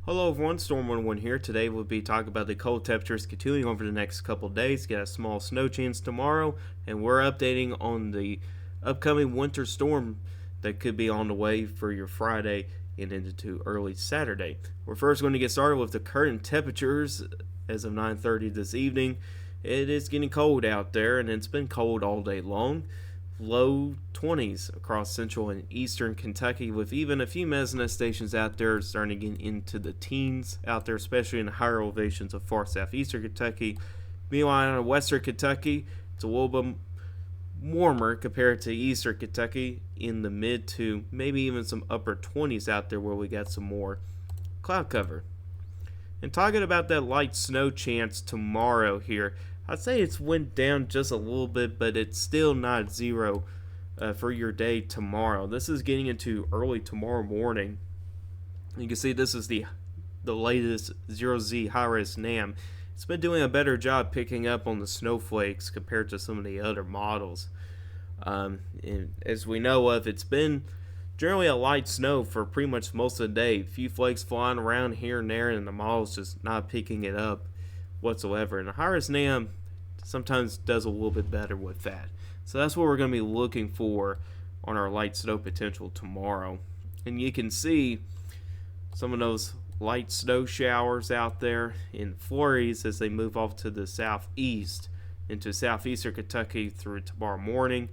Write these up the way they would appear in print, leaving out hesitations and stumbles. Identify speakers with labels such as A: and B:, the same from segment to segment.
A: Hello everyone, Storm11 here. Today we'll be talking about the cold temperatures continuing over the next couple days. Got a small snow chance tomorrow, and we're updating on the upcoming winter storm that could be on the way for your Friday and into early Saturday. We're first going to get started with the current temperatures as of 9:30 this evening. It is getting cold out there, and it's been cold all day long. Low 20s across central and eastern Kentucky, with even a few mesonet stations out there starting to get into the teens out there, especially in the higher elevations of far southeastern Kentucky. Meanwhile, in western Kentucky, it's a little bit warmer compared to eastern Kentucky, in the mid to maybe even some upper 20s out there where we got some more cloud cover. And talking about that light snow chance tomorrow here, I'd say it's went down just a little bit, but it's still not zero for your day tomorrow. This is getting into early tomorrow morning. You can see this is the latest 0Z high-res NAM. It's been doing a better job picking up on the snowflakes compared to some of the other models. And as we know of, it's been generally a light snow for pretty much most of the day. A few flakes flying around here and there, and the model's just not picking it up whatsoever. And the high-res NAM sometimes does a little bit better with that. So that's what we're going to be looking for on our light snow potential tomorrow. And you can see some of those light snow showers out there in flurries as they move off to the southeast into southeastern Kentucky through tomorrow morning.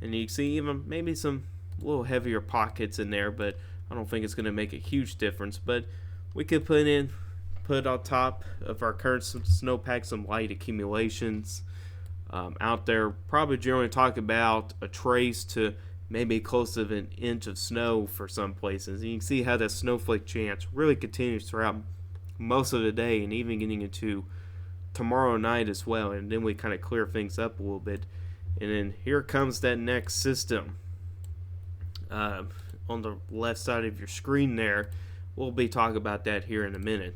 A: And you can see even maybe some little heavier pockets in there, but I don't think it's going to make a huge difference. But we could put on top of our current snowpack some light accumulations out there. Probably generally talk about a trace to maybe close to an inch of snow for some places. And you can see how that snowflake chance really continues throughout most of the day and even getting into tomorrow night as well. And then we kind of clear things up a little bit. And then here comes that next system. On the left side of your screen there, we'll be talking about that here in a minute.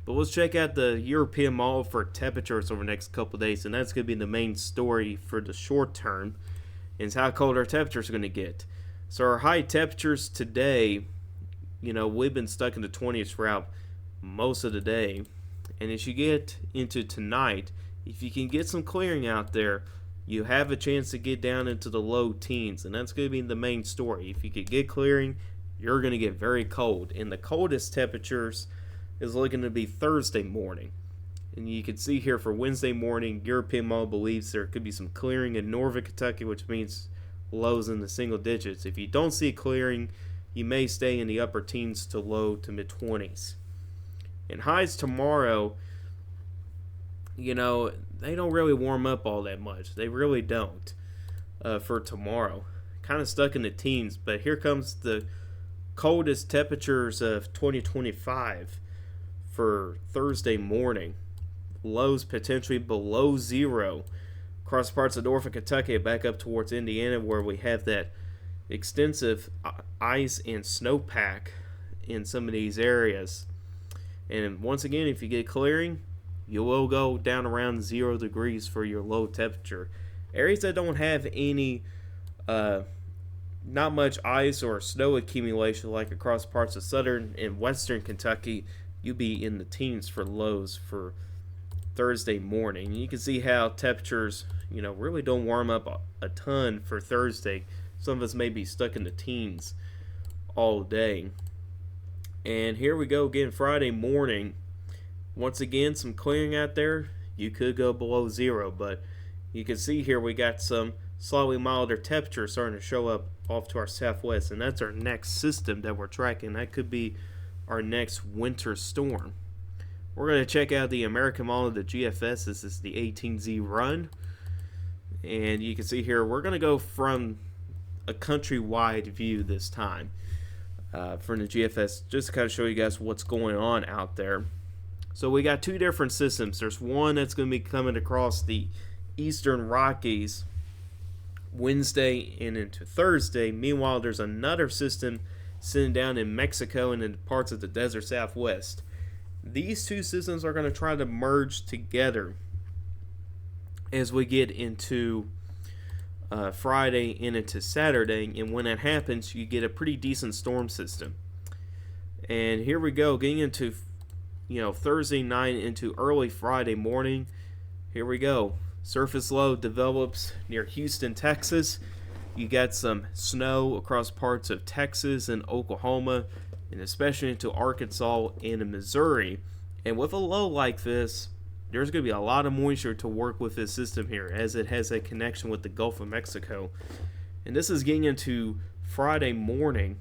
A: But let's check out the European model for temperatures over the next couple of days, and that's going to be the main story for the short term, is how cold our temperatures are going to get. So our high temperatures today, we've been stuck in the 20s throughout most of the day. And as you get into tonight, if you can get some clearing out there, you have a chance to get down into the low teens, and that's going to be the main story. If you could get clearing, you're going to get very cold. And the coldest temperatures is looking to be Thursday morning. And you can see here for Wednesday morning, European model believes there could be some clearing in northern Kentucky, which means lows in the single digits. If you don't see clearing, you may stay in the upper teens to low to mid 20s. And highs tomorrow, they don't really warm up all that much. They really don't for tomorrow. Kind of stuck in the teens, but here comes the coldest temperatures of 2025 for Thursday morning. Lows potentially below zero across parts of northern Kentucky, back up towards Indiana, where we have that extensive ice and snowpack in some of these areas. And once again, if you get clearing, you will go down around 0 degrees for your low temperature. Areas that don't have any, not much ice or snow accumulation, like across parts of southern and western Kentucky, you'll be in the teens for lows for Thursday morning. And you can see how temperatures, really don't warm up a ton for Thursday. Some of us may be stuck in the teens all day. And here we go again, Friday morning. Once again, some clearing out there. You could go below zero, but you can see here we got some slightly milder temperatures starting to show up off to our southwest, and that's our next system that we're tracking. That could be our next winter storm. We're going to check out the American model of the GFS. This is the 18Z run, and you can see here we're going to go from a countrywide view this time for the GFS, just to kind of show you guys what's going on out there. So we got two different systems. There's one that's going to be coming across the eastern Rockies Wednesday and into Thursday. Meanwhile, there's another system sitting down in Mexico and in parts of the desert southwest. These two systems are going to try to merge together as we get into Friday and into Saturday. And when that happens, you get a pretty decent storm system. And here we go, getting into Thursday night into early Friday morning. Here we go. Surface low develops near Houston, Texas. You got some snow across parts of Texas and Oklahoma, and especially into Arkansas and Missouri. And with a low like this, there's going to be a lot of moisture to work with this system here, as it has a connection with the Gulf of Mexico. And this is getting into Friday morning.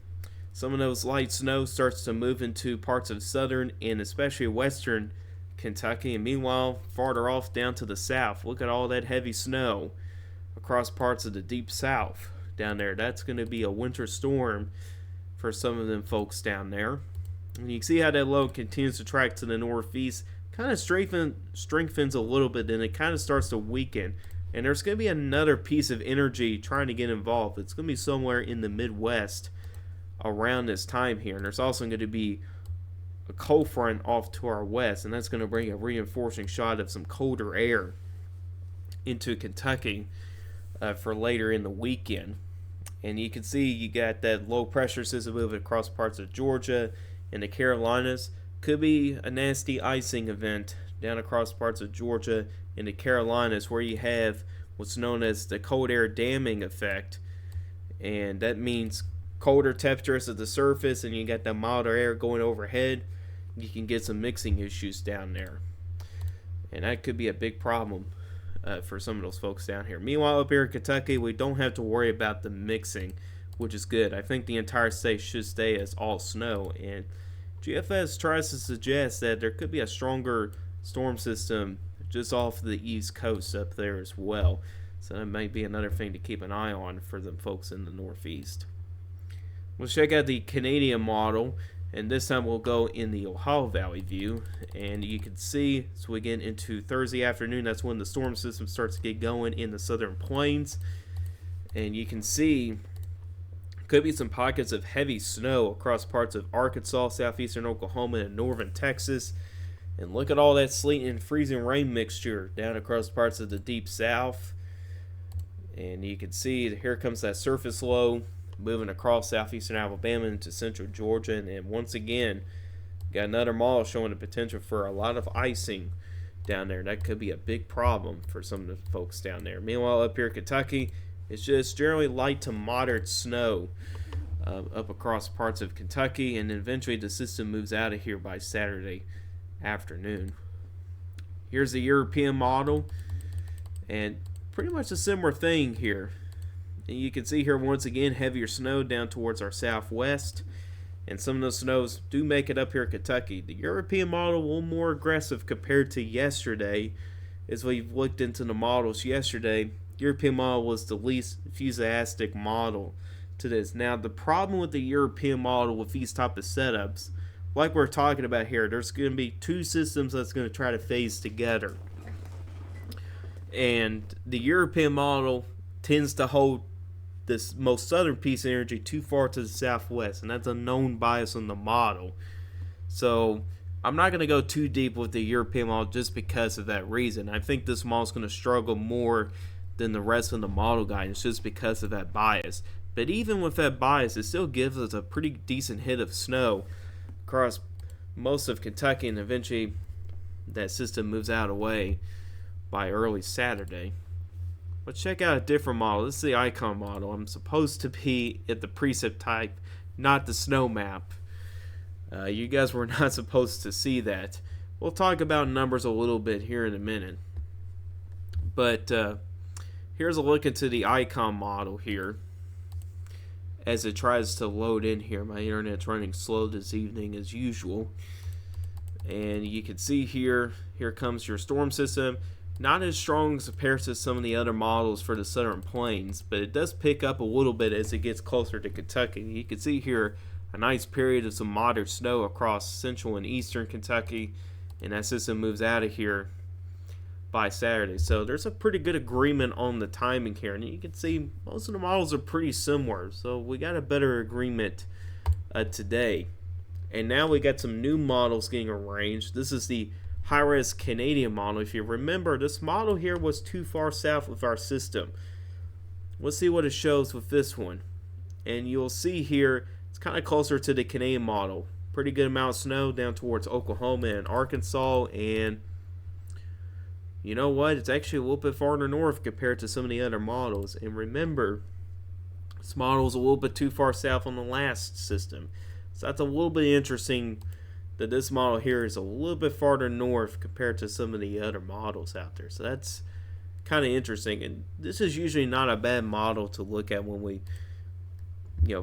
A: Some of those light snow starts to move into parts of southern and especially western Kentucky. And meanwhile, farther off down to the south, look at all that heavy snow across parts of the deep south down there. That's going to be a winter storm for some of them folks down there. And you can see how that low continues to track to the northeast. Kind of strengthens a little bit, then it kind of starts to weaken. And there's going to be another piece of energy trying to get involved. It's going to be somewhere in the Midwest around this time here. And there's also going to be a cold front off to our west, and that's going to bring a reinforcing shot of some colder air into Kentucky for later in the weekend. And you can see you got that low pressure system moving across parts of Georgia and the Carolinas. Could be a nasty icing event down across parts of Georgia and the Carolinas, where you have what's known as the cold air damming effect. And that means colder temperatures at the surface, and you got that milder air going overhead. You can get some mixing issues down there. And that could be a big problem for some of those folks down here. Meanwhile, up here in Kentucky, we don't have to worry about the mixing, which is good. I think the entire state should stay as all snow. And GFS tries to suggest that there could be a stronger storm system just off the east coast up there as well. So that might be another thing to keep an eye on for the folks in the northeast. We'll check out the Canadian model, and this time we'll go in the Ohio Valley view. And you can see, as we get into Thursday afternoon, that's when the storm system starts to get going in the southern plains. And you can see could be some pockets of heavy snow across parts of Arkansas, southeastern Oklahoma, and northern Texas. And look at all that sleet and freezing rain mixture down across parts of the deep south. And you can see here comes that surface low moving across southeastern Alabama into central Georgia. And once again, got another model showing the potential for a lot of icing down there. That could be a big problem for some of the folks down there. Meanwhile, up here in Kentucky, it's just generally light to moderate snow up across parts of Kentucky, and eventually the system moves out of here by Saturday afternoon. Here's the European model, and pretty much a similar thing here. And you can see here once again heavier snow down towards our southwest, and some of those snows do make it up here in Kentucky. The European model a little more aggressive compared to yesterday. As we've looked into the models yesterday, European model was the least enthusiastic model to this. Now, the problem with the European model with these type of setups, like we're talking about here, there's going to be two systems that's going to try to phase together. And the European model tends to hold this most southern piece of energy too far to the southwest, and that's a known bias on the model. So I'm not going to go too deep with the European model just because of that reason. I think this model is going to struggle more than the rest of the model guidance just because of that bias. But even with that bias, it still gives us a pretty decent hit of snow across most of Kentucky, and eventually that system moves out of the way by early Saturday. Let's check out a different model. This is the icon model. I'm supposed to be at the precip type, not the snow map. You guys were not supposed to see that. We'll talk about numbers a little bit here in a minute. But here's a look into the icon model here as it tries to load in here. My internet's running slow this evening as usual. And you can see here comes your storm system. Not as strong as compared to some of the other models for the southern plains, but it does pick up a little bit as it gets closer to Kentucky. You can see here a nice period of some moderate snow across central and eastern Kentucky, and that system moves out of here by Saturday. So there's a pretty good agreement on the timing here, and you can see most of the models are pretty similar. So we got a better agreement today. And now we got some new models getting arranged. This is the high-res Canadian model. If you remember, this model here was too far south with our system. Let's see what it shows with this one. And you'll see here, it's kind of closer to the Canadian model. pretty good amount of snow down towards Oklahoma and Arkansas, and you know what? It's actually a little bit farther north compared to some of the other models. And remember, this model is a little bit too far south on the last system. So that's a little bit interesting that this model here is a little bit farther north compared to some of the other models out there. So that's kind of interesting. And this is usually not a bad model to look at when we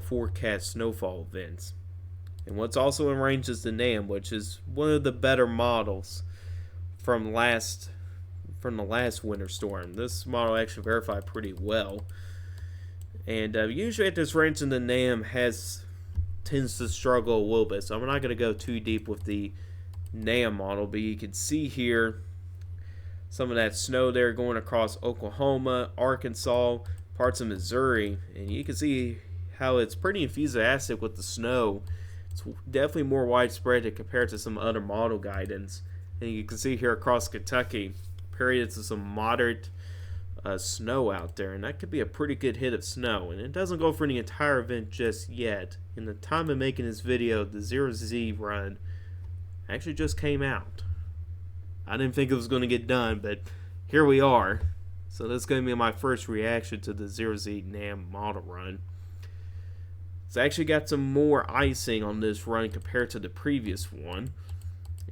A: forecast snowfall events. And what's also in range is the NAM, which is one of the better models from the last winter storm. This model actually verified pretty well. And usually at this range in the NAM tends to struggle a little bit. So I'm not going to go too deep with the NAM model, but you can see here some of that snow there going across Oklahoma, Arkansas, parts of Missouri, and you can see how it's pretty enthusiastic with the snow. It's definitely more widespread compared to some other model guidance. And you can see here across Kentucky, periods of some moderate snow out there, and that could be a pretty good hit of snow. And it doesn't go for the entire event just yet. In the time of making this video, the 0Z run actually just came out. I didn't think it was going to get done, but here we are. So that's going to be my first reaction to the 0Z NAM model run. It's actually got some more icing on this run compared to the previous one,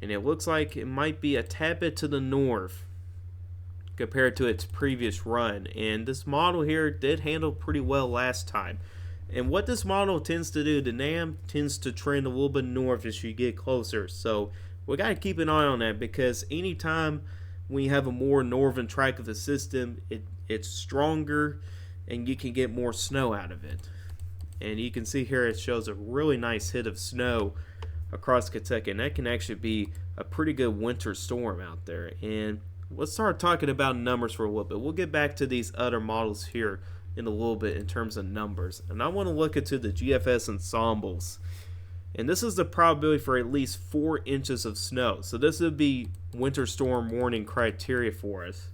A: and it looks like it might be a tad bit to the north compared to its previous run. And this model here did handle pretty well last time. And what this model tends to do, the NAM tends to trend a little bit north as you get closer. So we got to keep an eye on that, because anytime we have a more northern track of the system, it's stronger and you can get more snow out of it. And you can see here it shows a really nice hit of snow across Kentucky, and that can actually be a pretty good winter storm out there. And let's start talking about numbers for a little bit. We'll get back to these other models here in a little bit in terms of numbers. And I want to look into the GFS ensembles. And this is the probability for at least 4 inches of snow. So this would be winter storm warning criteria for us.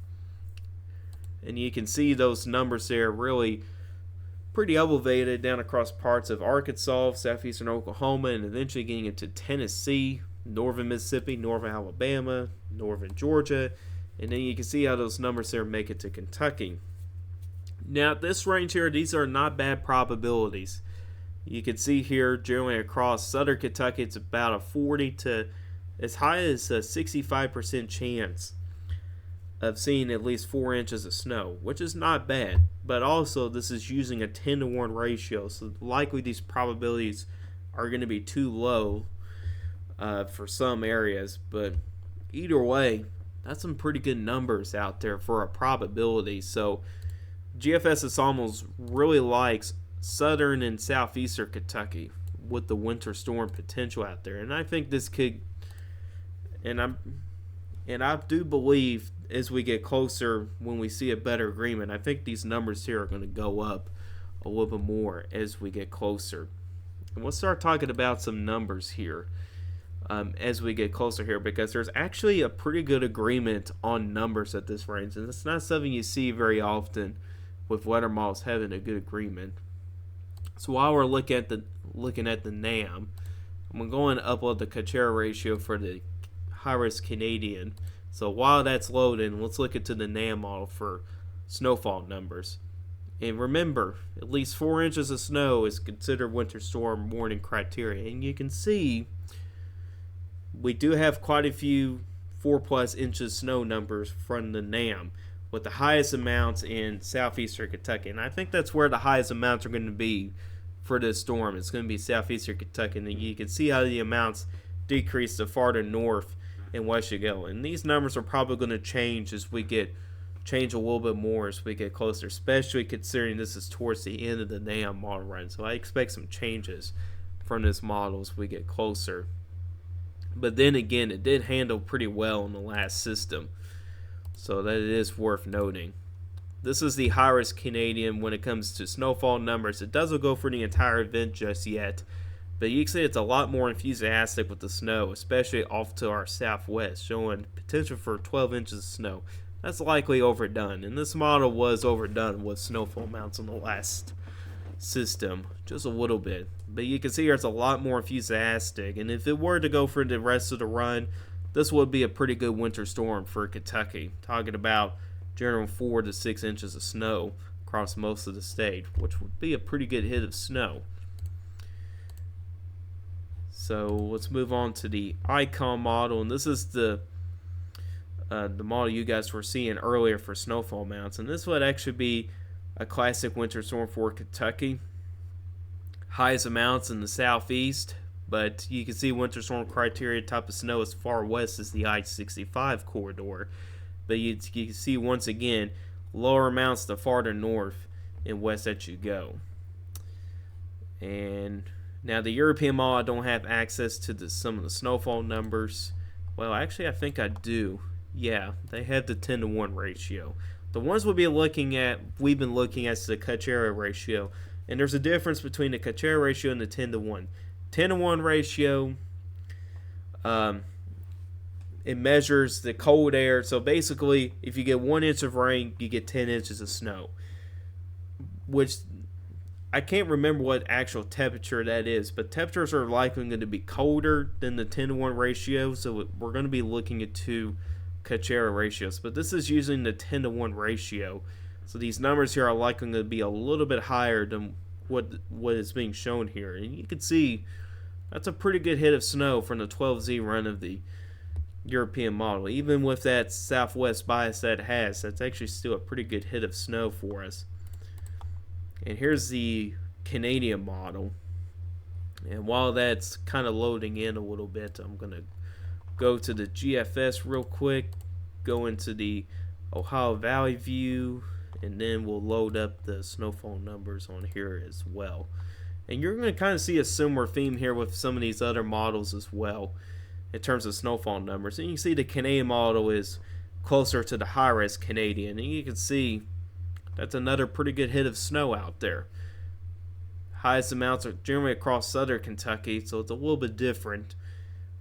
A: And you can see those numbers there really pretty elevated down across parts of Arkansas, southeastern Oklahoma, and eventually getting into Tennessee, northern Mississippi, northern Alabama, northern Georgia, and then you can see how those numbers there make it to Kentucky. Now at this range here, these are not bad probabilities. You can see here generally across southern Kentucky, it's about a 40 to as high as a 65% chance of seeing at least 4 inches of snow, which is not bad. But also, this is using a 10-to-1 ratio, so likely these probabilities are going to be too low for some areas. But either way, that's some pretty good numbers out there for a probability. So GFS Ensembles really likes southern and southeastern Kentucky with the winter storm potential out there, and I think this could, and I do believe as we get closer, when we see a better agreement, I think these numbers here are going to go up a little bit more as we get closer. And we'll start talking about some numbers here as we get closer here, because there's actually a pretty good agreement on numbers at this range, and it's not something you see very often with weather models having a good agreement. So while we're looking at the NAM, I'm going to upload the Kuchera ratio for the high-risk Canadian. So while that's loading, let's look into the NAM model for snowfall numbers. And remember, at least 4 inches of snow is considered winter storm warning criteria. And you can see we do have quite a few 4+ inches snow numbers from the NAM, with the highest amounts in southeastern Kentucky. And I think that's where the highest amounts are going to be for this storm. It's going to be southeastern Kentucky. And you can see how the amounts decrease the farther north and west you go. And these numbers are probably going to change as we change a little bit more as we get closer, especially considering this is towards the end of the NAM model run. So I expect some changes from this model as we get closer. But then again, it did handle pretty well in the last system, so that it is worth noting. This is the high-risk Canadian when it comes to snowfall numbers. It doesn't go for the entire event just yet, but you can see it's a lot more enthusiastic with the snow, especially off to our southwest, showing potential for 12 inches of snow. That's likely overdone, and this model was overdone with snowfall amounts in the last system, just a little bit. But you can see there's a lot more enthusiastic, and if it were to go for the rest of the run, this would be a pretty good winter storm for Kentucky. Talking about general 4 to 6 inches of snow across most of the state, which would be a pretty good hit of snow. So let's move on to the Icon model, and this is the model you guys were seeing earlier for snowfall amounts, and this would actually be a classic winter storm for Kentucky. Highest amounts in the southeast, but you can see winter storm criteria type of snow as far west as the I-65 corridor. But you can see once again lower amounts the farther north and west that you go. And now the European model, I don't have access to some of the snowfall numbers. Well, actually I think I do. Yeah, they have the 10-to-1 ratio. The ones we've been looking at is the Cachera ratio, and there's a difference between the Cachera ratio and the 10-to-1. 10-to-1 ratio, it measures the cold air. So basically, if you get 1 inch of rain, you get 10 inches of snow. Which I can't remember what actual temperature that is, but temperatures are likely going to be colder than the 10-to-1 ratio. So we're going to be looking at two Cachera ratios, but this is using the 10-to-1 ratio, so these numbers here are likely to be a little bit higher than what is being shown here. And you can see that's a pretty good hit of snow from the 12Z run of the European model. Even with that southwest bias that it has, that's actually still a pretty good hit of snow for us. And here's the Canadian model, and while that's kind of loading in a little bit, I'm gonna go to the GFS real quick, go into the Ohio Valley view, and then we'll load up the snowfall numbers on here as well. And you're going to kind of see a similar theme here with some of these other models as well in terms of snowfall numbers. And you can see the Canadian model is closer to the high-res Canadian, and you can see that's another pretty good hit of snow out there. Highest amounts are generally across southern Kentucky, so it's a little bit different.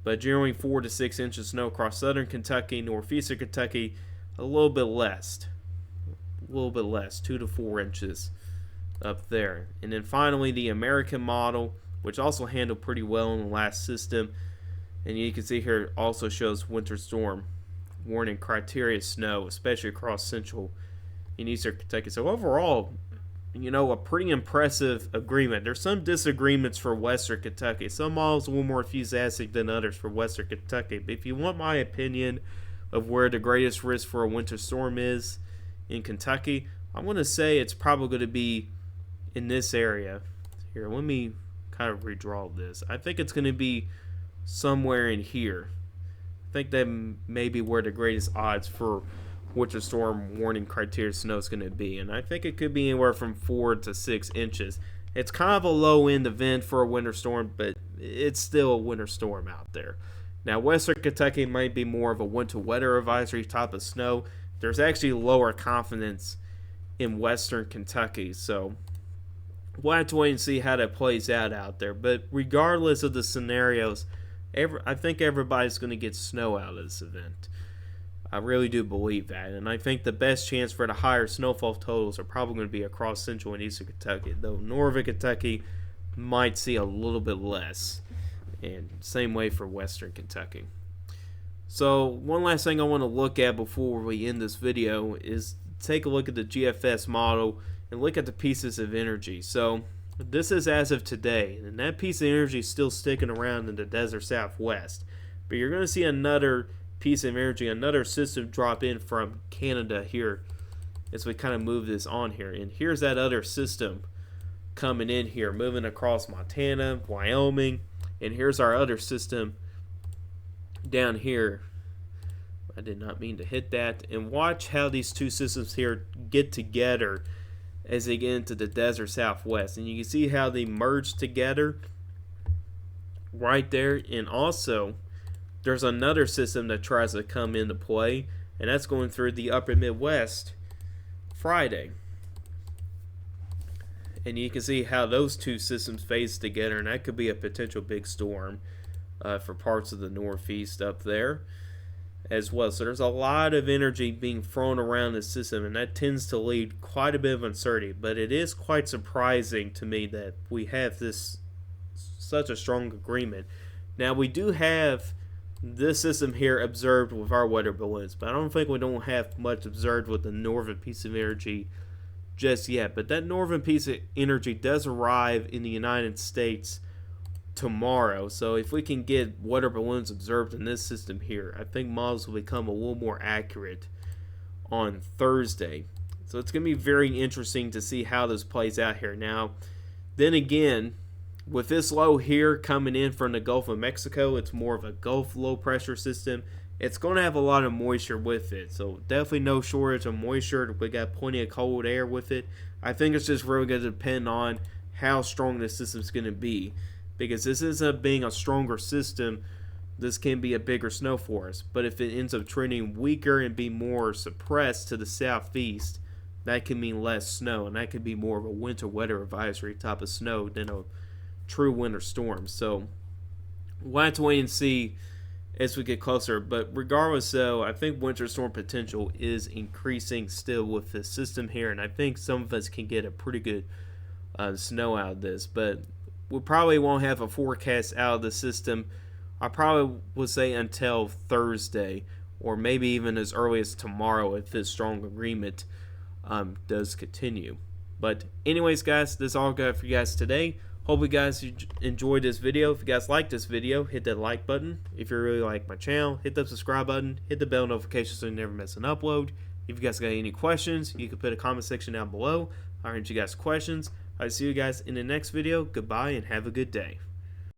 A: But generally 4 to 6 inches of snow across southern Kentucky, northeastern Kentucky, a little bit less. 2 to 4 inches up there. And then finally the American model, which also handled pretty well in the last system. And you can see here it also shows winter storm warning criteria snow, especially across central and eastern Kentucky. So overall, a pretty impressive agreement. There's some disagreements for western Kentucky. Some models a little more enthusiastic than others for western Kentucky. But if you want my opinion of where the greatest risk for a winter storm is in Kentucky, I'm going to say it's probably going to be in this area. Here, let me kind of redraw this. I think it's going to be somewhere in here. I think that may be where the greatest odds for winter storm warning criteria snow is going to be, and I think it could be anywhere from 4 to 6 inches. It's kind of a low end event for a winter storm, but it's still a winter storm out there. Now, western Kentucky might be more of a winter weather advisory type of snow. There's actually lower confidence in western Kentucky, so we'll have to wait and see how that plays out there. But regardless of the scenarios, I think everybody's going to get snow out of this event. I really do believe that, and I think the best chance for the higher snowfall totals are probably going to be across central and eastern Kentucky, though northern Kentucky might see a little bit less, and same way for western Kentucky. So one last thing I want to look at before we end this video is take a look at the GFS model and look at the pieces of energy. So this is as of today, and that piece of energy is still sticking around in the desert southwest, but you're going to see another piece of energy, another system drop in from Canada here as we kind of move this on here. And here's that other system coming in here, moving across Montana, Wyoming, and here's our other system down here. I did not mean to hit that. And watch how these two systems here get together as they get into the desert southwest. And you can see how they merge together right there. And also there's another system that tries to come into play, and that's going through the upper Midwest Friday. And you can see how those two systems phase together, and that could be a potential big storm for parts of the Northeast up there. as well. So there's a lot of energy being thrown around the system, and that tends to lead quite a bit of uncertainty. But it is quite surprising to me that we have this such a strong agreement. Now we do have this system here observed with our weather balloons, but I don't have much observed with the northern piece of energy just yet. But that northern piece of energy does arrive in the United States tomorrow. So if we can get weather balloons observed in this system here, I think models will become a little more accurate on Thursday. So it's going to be very interesting to see how this plays out here. Now, then again, with this low here coming in from the Gulf of Mexico, it's more of a Gulf low pressure system. It's going to have a lot of moisture with it. So definitely no shortage of moisture. We got plenty of cold air with it. I think it's just really going to depend on how strong this system's going to be. Because this ends up being a stronger system, this can be a bigger snow for us. But if it ends up trending weaker and be more suppressed to the southeast, that can mean less snow, and that could be more of a winter weather advisory type of snow than a true winter storm. So we'll have to wait and see as we get closer. But regardless, though, I think winter storm potential is increasing still with this system here, and I think some of us can get a pretty good snow out of this. But we probably won't have a forecast out of the system, I probably would say, until Thursday, or maybe even as early as tomorrow if this strong agreement does continue. But anyways, guys, this is all I got for you guys today. Hope you guys enjoyed this video. If you guys like this video, hit that like button. If you really like my channel, hit the subscribe button. Hit the bell notification so you never miss an upload. If you guys got any questions, you can put a comment section down below. I'll answer you guys questions. I'll see you guys in the next video. Goodbye and have a good day.